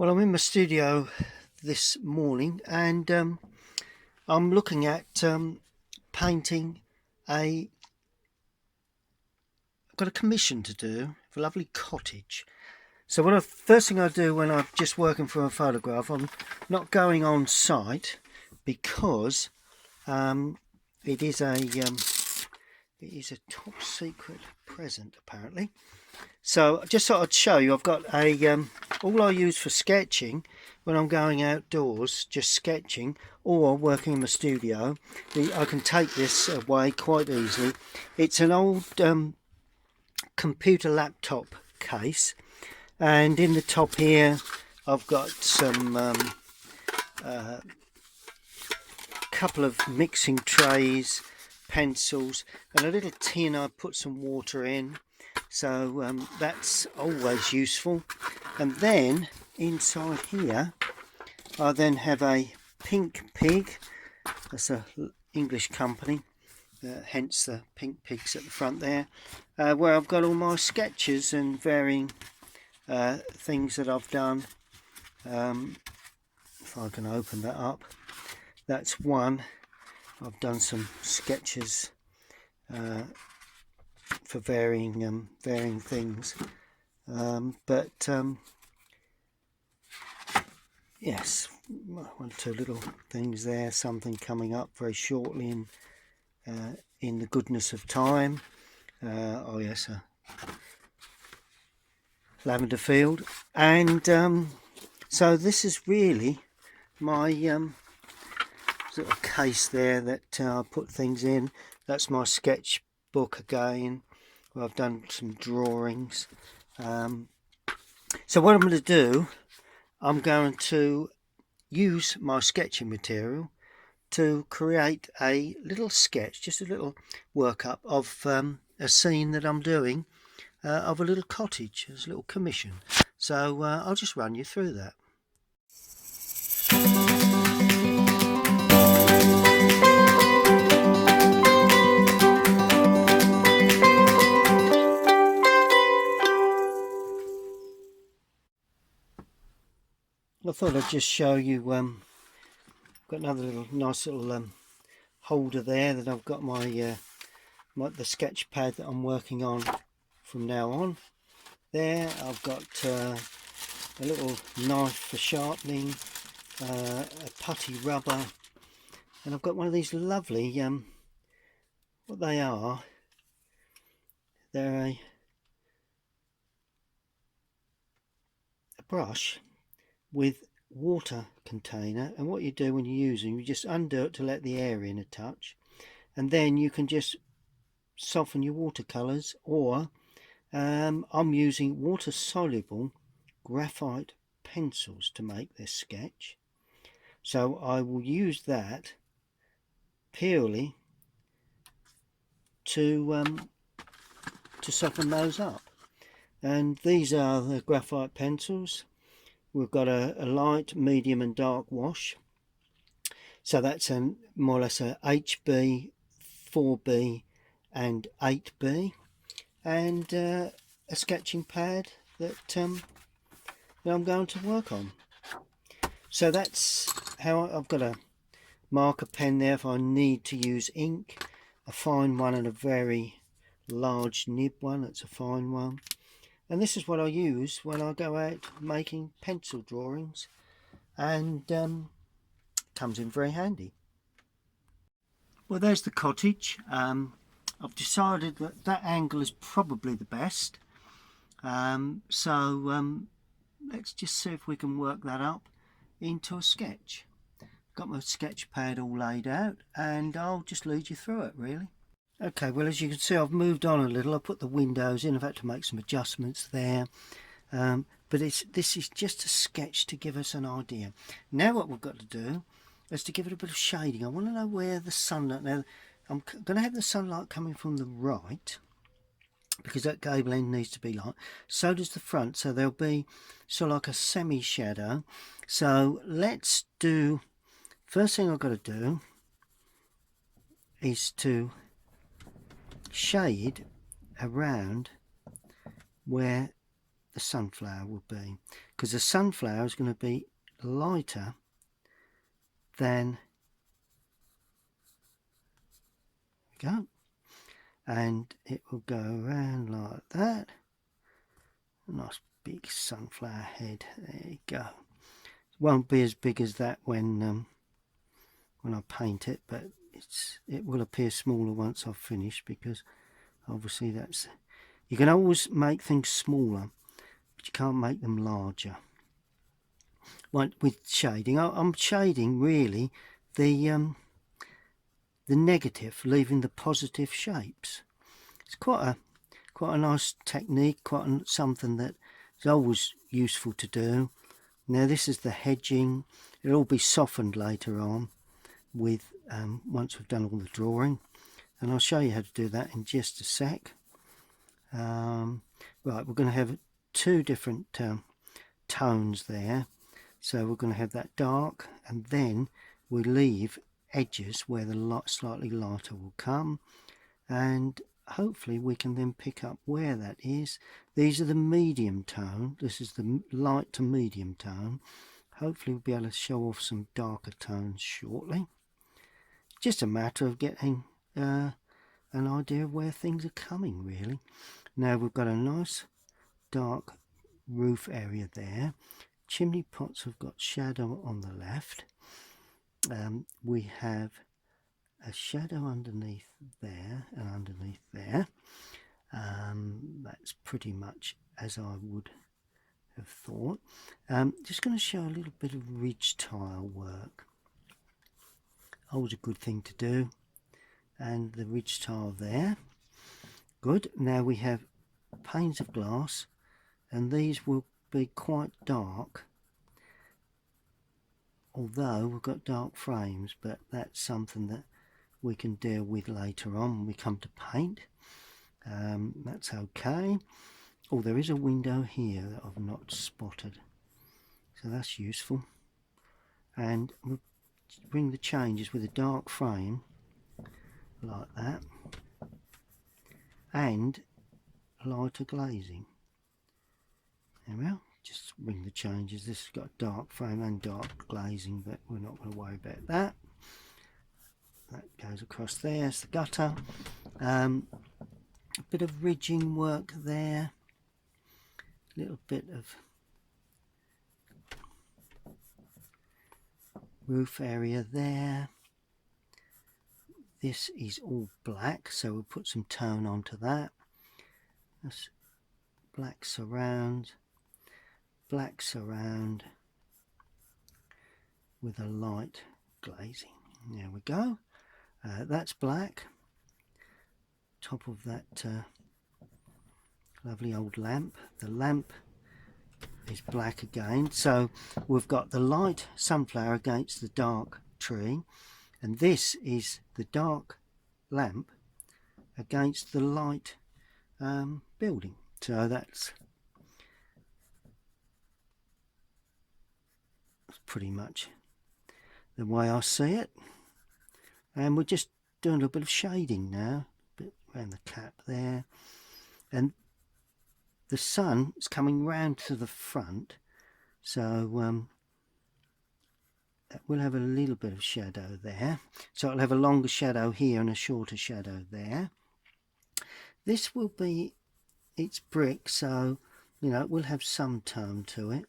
Well, I'm in my studio this morning and I'm looking at painting I've got a commission to do for a lovely cottage. So first thing I do when I'm just working for a photograph, I'm not going on site because it is a top secret present apparently. So I just thought I'd show you. I've got all I use for sketching when I'm going outdoors, just sketching or working in my studio. I can take this away quite easily. It's an old computer laptop case, and in the top here I've got some couple of mixing trays, pencils, and a little tin I put some water in. So that's always useful. And then inside here I then have a Pink Pig. That's an English company, hence the pink pigs at the front there, where I've got all my sketches and varying things that I've done. If I can open that up, that's one. I've done some sketches for varying things, yes, one or two little things there, something coming up very shortly in the goodness of time. Oh yes, a lavender field. And so this is really my sort of case there that I put things in. That's my sketch book again, where I've done some drawings. So what I'm going to do, I'm going to use my sketching material to create a little sketch, just a little workup of a scene that I'm doing of a little cottage, as a little commission. So I'll just run you through that. I thought I'd just show you, got another nice little holder there that I've got the sketch pad that I'm working on from now on. There I've got a little knife for sharpening, a putty rubber, and I've got one of these lovely, what they are, they're a brush with water container, and what you do when you're using, you just undo it to let the air in a touch, and then you can just soften your watercolors, or I'm using water soluble graphite pencils to make this sketch, so I will use that purely to soften those up. And these are the graphite pencils. We've got a light, medium and dark wash, so that's more or less a HB, 4B and 8B, and a sketching pad that I'm going to work on. So that's how I've got a marker pen there if I need to use ink, a fine one and a very large nib one, that's a fine one. And this is what I use when I go out making pencil drawings, and comes in very handy. Well, there's the cottage. I've decided that angle is probably the best. So let's just see if we can work that up into a sketch. Got my sketch pad all laid out, and I'll just lead you through it really. Okay, well, as you can see, I've moved on a little. I put the windows in. I've had to make some adjustments there, but this is just a sketch to give us an idea. Now what we've got to do is to give it a bit of shading. I want to know where the sunlight, now I'm going to have the sunlight coming from the right, because that gable end needs to be light. So does the front, so there'll be sort of like a semi-shadow. So let's do, first thing I've got to do is to shade around where the sunflower will be, because the sunflower is going to be lighter than, go, and it will go around like that. A nice big sunflower head. There you go. It won't be as big as that when I paint it, but it will appear smaller once I've finished, because obviously that's, you can always make things smaller, but you can't make them larger. Right, with shading, I'm shading really the negative, leaving the positive shapes. It's quite a nice technique, something that is always useful to do. Now this is the hedging. It'll all be softened later on with once we've done all the drawing, and I'll show you how to do that in just a sec. Right, we're going to have two different tones there, so we're going to have that dark, and then we leave edges where the slightly lighter will come, and hopefully we can then pick up where that is. These are the medium tone, this is the light to medium tone. Hopefully we'll be able to show off some darker tones shortly. Just a matter of getting an idea of where things are coming, really. Now we've got a nice dark roof area there. Chimney pots have got shadow on the left. We have a shadow underneath there and underneath there. That's pretty much as I would have thought. Just going to show a little bit of ridge tile work. Always a good thing to do. And the ridge tile there. Good. Now we have panes of glass, and these will be quite dark, although we've got dark frames, but that's something that we can deal with later on when we come to paint. That's okay. Oh, there is a window here that I've not spotted, so that's useful. And we'll bring the changes with a dark frame like that, and lighter glazing. There we are. Just bring the changes. This has got dark frame and dark glazing, but we're not going to worry about that. That goes across there. It's the gutter. A bit of ridging work there. A little bit of roof area there. This is all black, so we'll put some tone onto that. That's black surround with a light glazing. There we go. That's black. Top of that lovely old lamp. The lamp is black again. So we've got the light sunflower against the dark tree, and this is the dark lamp against the light building. So that's pretty much the way I see it. And we're just doing a little bit of shading now, a bit around the cap there, and the sun is coming round to the front, so we'll have a little bit of shadow there. So it'll have a longer shadow here and a shorter shadow there. This will be, it's brick, so you know, it will have some tone to it,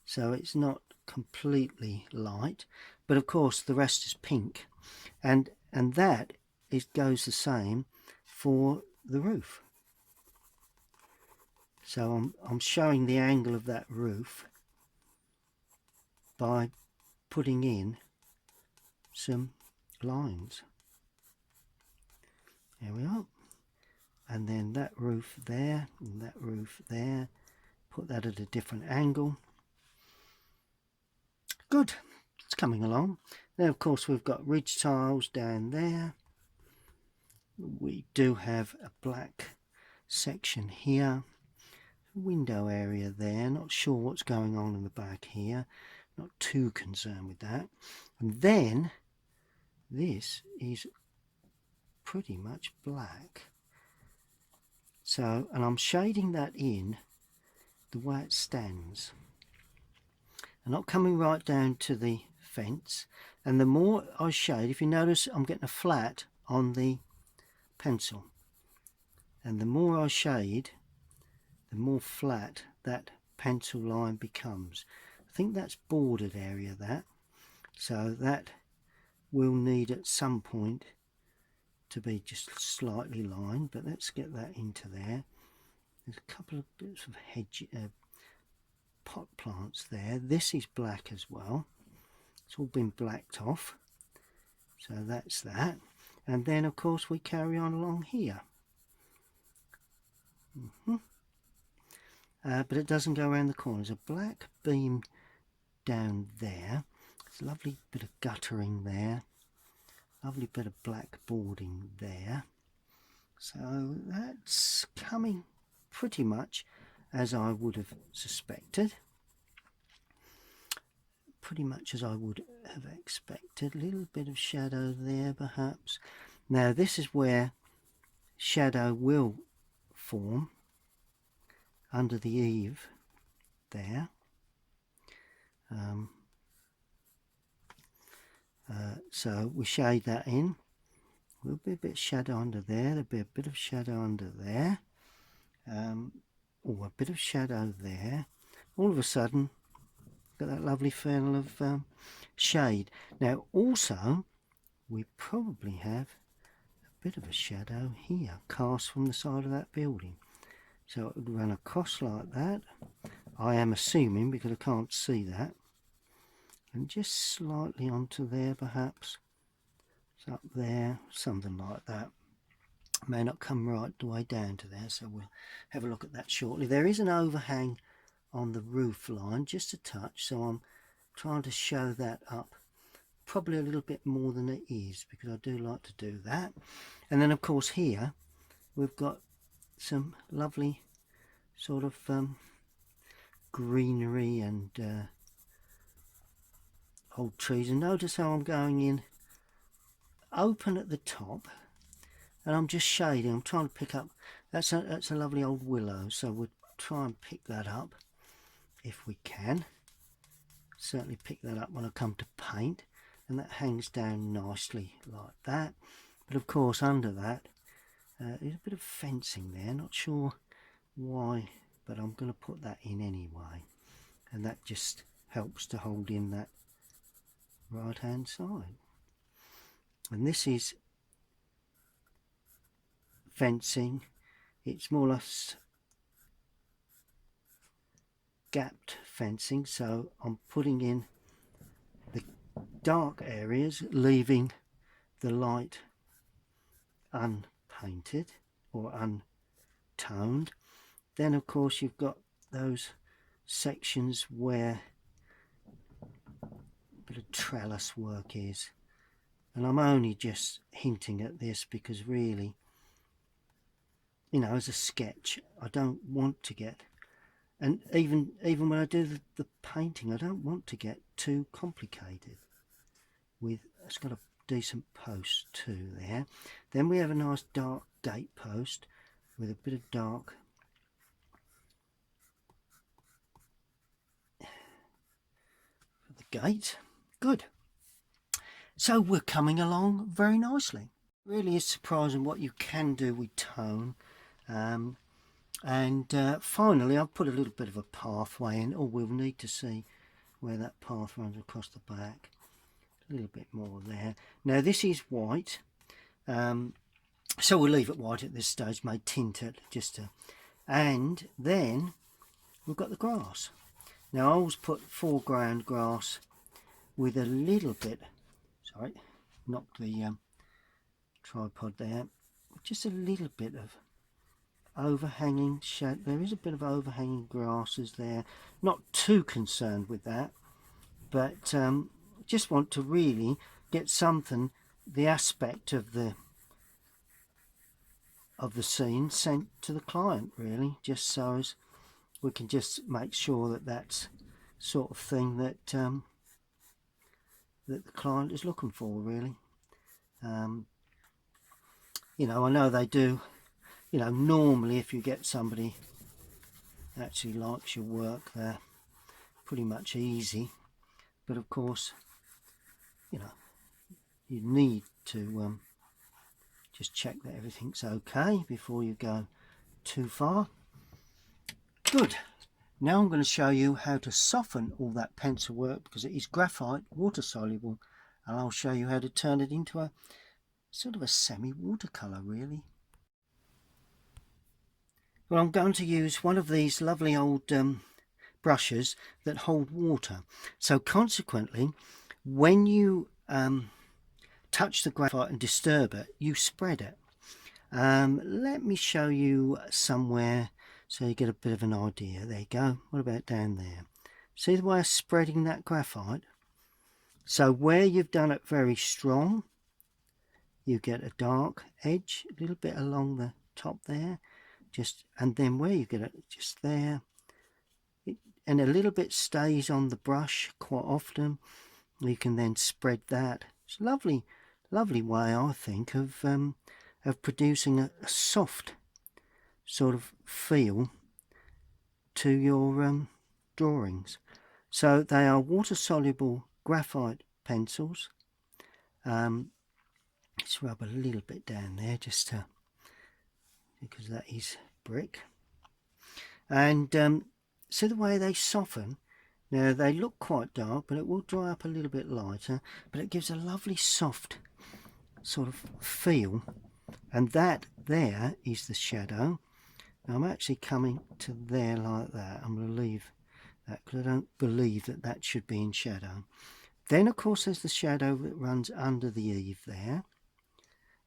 so it's not completely light, but of course the rest is pink, and that goes the same for the roof. So I'm showing the angle of that roof by putting in some lines. There we are. And then that roof there and that roof there, put that at a different angle. Good, it's coming along. Now of course we've got ridge tiles down there. We do have a black section here. Window area there, not sure what's going on in the back here, not too concerned with that. And then this is pretty much black. So, and I'm shading that in the way it stands. I'm not coming right down to the fence, and the more I shade, if you notice, I'm getting a flat on the pencil, and the more I shade, the more flat that pencil line becomes. I think that's bordered area, that, so that will need at some point to be just slightly lined, but let's get that into there. There's a couple of bits of hedge pot plants there. This is black as well. It's all been blacked off, so that's that. And then of course we carry on along here. But it doesn't go around the corner. There's a black beam down there. There's a lovely bit of guttering there. Lovely bit of black boarding there. So that's coming pretty much as I would have suspected. Pretty much as I would have expected. A little bit of shadow there perhaps. Now this is where shadow will form under the eave there. So we shade that in. There'll be a bit of shadow under there. There'll be a bit of shadow under there. Or a bit of shadow there. All of a sudden, got that lovely feel of shade. Now also, we probably have a bit of a shadow here, cast from the side of that building. So it would run across like that. I am assuming, because I can't see that. And just slightly onto there perhaps. It's up there, something like that. May not come right the way down to there, so we'll have a look at that shortly. There is an overhang on the roof line, just a touch, so I'm trying to show that up probably a little bit more than it is, because I do like to do that. And then of course here we've got some lovely sort of greenery and old trees, and notice how I'm going in open at the top, and I'm just shading. I'm trying to pick up, that's a lovely old willow, so we'll try and pick that up if we can. Certainly pick that up when I come to paint, and that hangs down nicely like that. But of course under that there's a bit of fencing there, not sure why, but I'm going to put that in anyway, and that just helps to hold in that right hand side. And this is fencing. It's more or less gapped fencing, so I'm putting in the dark areas, leaving the light unpainted or untoned. Then of course you've got those sections where a bit of trellis work is, and I'm only just hinting at this because really, you know, as a sketch, I don't want to get, and even when I do the painting, I don't want to get too complicated with, it's got a decent post too there. Then we have a nice dark gate post with a bit of dark for the gate. Good. So we're coming along very nicely. Really is surprising what you can do with tone. Finally I've put a little bit of a pathway in. Oh, we'll need to see where that path runs across the back. A little bit more there. Now this is white, so we'll leave it white at this stage, may tint it just to, and then we've got the grass. Now I always put foreground grass with a little bit, sorry, knocked the tripod there, just a little bit of overhanging shape. There is a bit of overhanging grasses there, not too concerned with that, but just want to really get something, the aspect of the scene sent to the client, really, just so as we can just make sure that that's sort of thing that that the client is looking for, really. You know, I know they do, you know, normally if you get somebody actually likes your work. They're pretty much easy, but of course, you know, you need to just check that everything's okay before you go too far. Good. Now I'm going to show you how to soften all that pencil work, because it is graphite, water soluble, and I'll show you how to turn it into a sort of a semi-watercolour really. Well, I'm going to use one of these lovely old brushes that hold water. So consequently, when you touch the graphite and disturb it, you spread it. Let me show you somewhere so you get a bit of an idea. There you go. What about down there? See the way I'm spreading that graphite? So where you've done it very strong, you get a dark edge, a little bit along the top there, and then where you get it just there, and a little bit stays on the brush quite often. You can then spread that. It's a lovely way, I think, of producing a soft sort of feel to your drawings. So they are water soluble graphite pencils. Let's rub a little bit down there just to, because that is brick. And see the way they soften. Now they look quite dark, but it will dry up a little bit lighter, but it gives a lovely soft sort of feel. And that there is the shadow. Now I'm actually coming to there like that. I'm going to leave that because I don't believe that that should be in shadow. Then of course there's the shadow that runs under the eave there,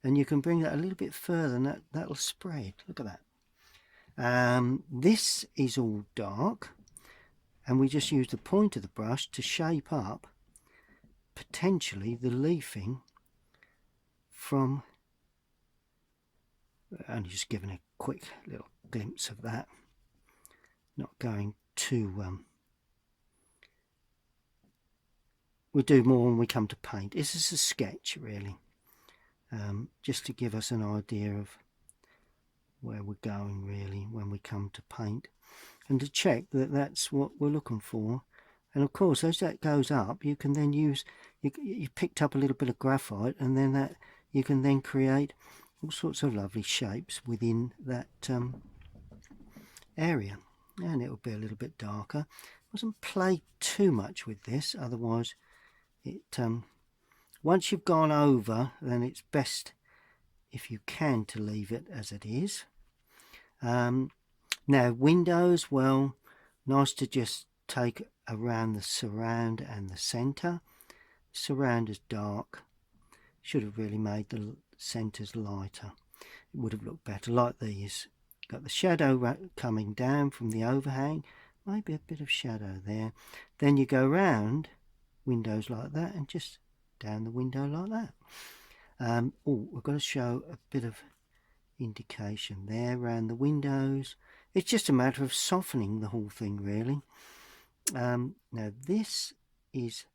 and you can bring that a little bit further and that'll spread. Look at that. This is all dark, and we just use the point of the brush to shape up potentially the leafing from, and just giving a quick little glimpse of that, not going too we'll do more when we come to paint. This is a sketch really, just to give us an idea of where we're going really when we come to paint, and to check that that's what we're looking for. And of course as that goes up, you can then use, you picked up a little bit of graphite, and then that you can then create all sorts of lovely shapes within that area. And it will be a little bit darker. Mustn't play too much with this, otherwise it once you've gone over, then it's best if you can to leave it as it is. Now windows, well, nice to just take around the surround and the center. Surround is dark, should have really made the centers lighter. It would have looked better like these. Got the shadow coming down from the overhang, maybe a bit of shadow there. Then you go round windows like that and just down the window like that. Oh, we've got to show a bit of indication there around the windows. It's just a matter of softening the whole thing really. Now this is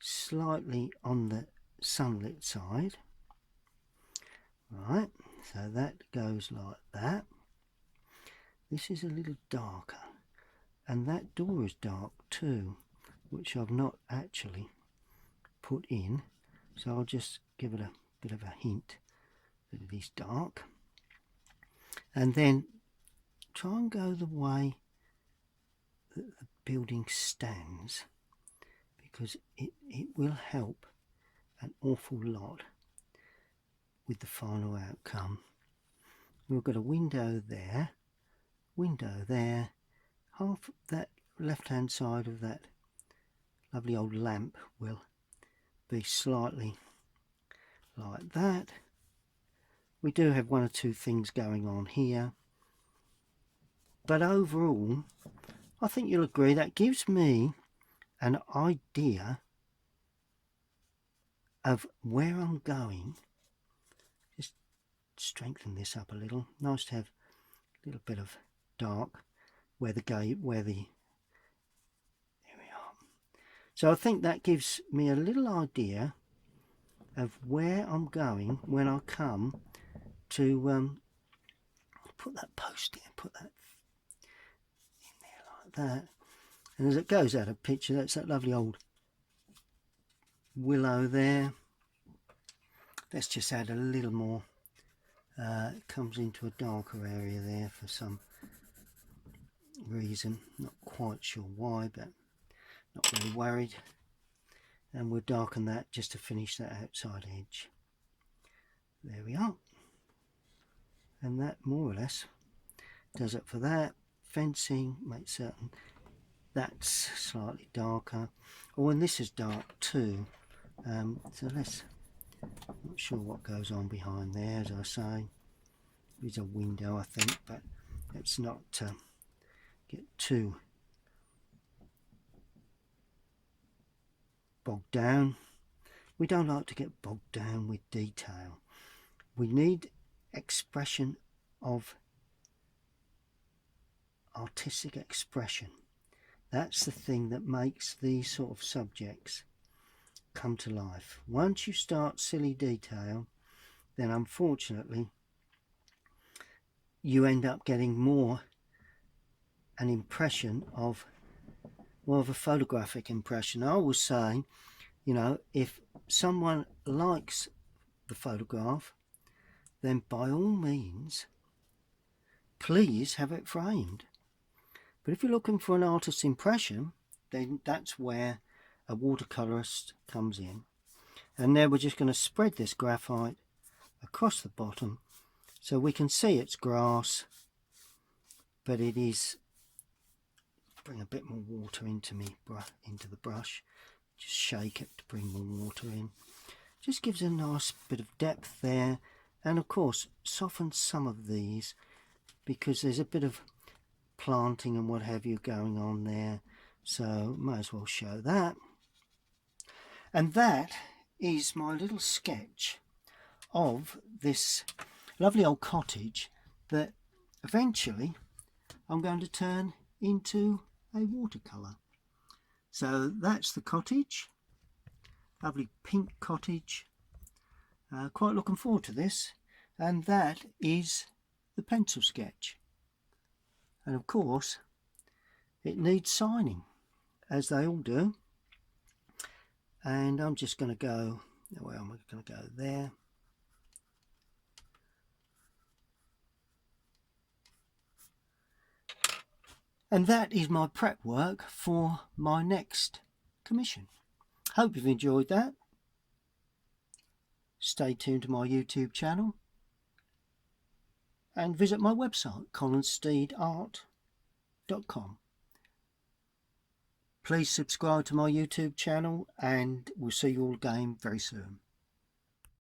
slightly on the sunlit side, right, so that goes like that. This is a little darker, and that door is dark too, which I've not actually put in, so I'll just give it a bit of a hint that it is dark. And then try and go the way that the building stands, because it will help an awful lot with the final outcome. We've got a window there, half that left hand side of that lovely old lamp will be slightly like that. We do have one or two things going on here, but overall I think you'll agree that gives me an idea of where I'm going. Just strengthen this up a little. Nice to have a little bit of dark where the there we are. So I think that gives me a little idea of where I'm going when I come to put that post in, put that that. And as it goes out of picture, that's that lovely old willow there. Let's just add a little more. It comes into a darker area there for some reason, not quite sure why, but not really worried. And we'll darken that just to finish that outside edge. There we are. And that more or less does it for that. Fencing, make certain that's slightly darker. Oh, and this is dark too. So let's, not sure what goes on behind there, as I say. There's a window, I think, but let's not get too bogged down. We don't like to get bogged down with detail. We need expression of artistic expression. That's the thing that makes these sort of subjects come to life. Once you start silly detail, then unfortunately you end up getting more an impression of more of a photographic impression. I was saying, you know, if someone likes the photograph, then by all means please have it framed. But if you're looking for an artist's impression, then that's where a watercolourist comes in. And there we're just going to spread this graphite across the bottom so we can see it's grass, but it is, bring a bit more water into the brush, just shake it to bring more water in. Just gives a nice bit of depth there, and of course soften some of these because there's a bit of planting and what have you going on there, so might as well show that. And that is my little sketch of this lovely old cottage that eventually I'm going to turn into a watercolour. So that's the cottage, lovely pink cottage, quite looking forward to this. And that is the pencil sketch, and of course it needs signing, as they all do. And I'm just going to go, where am I going to go? There. And that is my prep work for my next commission. Hope you've enjoyed that. Stay tuned to my YouTube channel and visit my website, Colinsteedart.com. Please subscribe to my YouTube channel, and we'll see you all again very soon.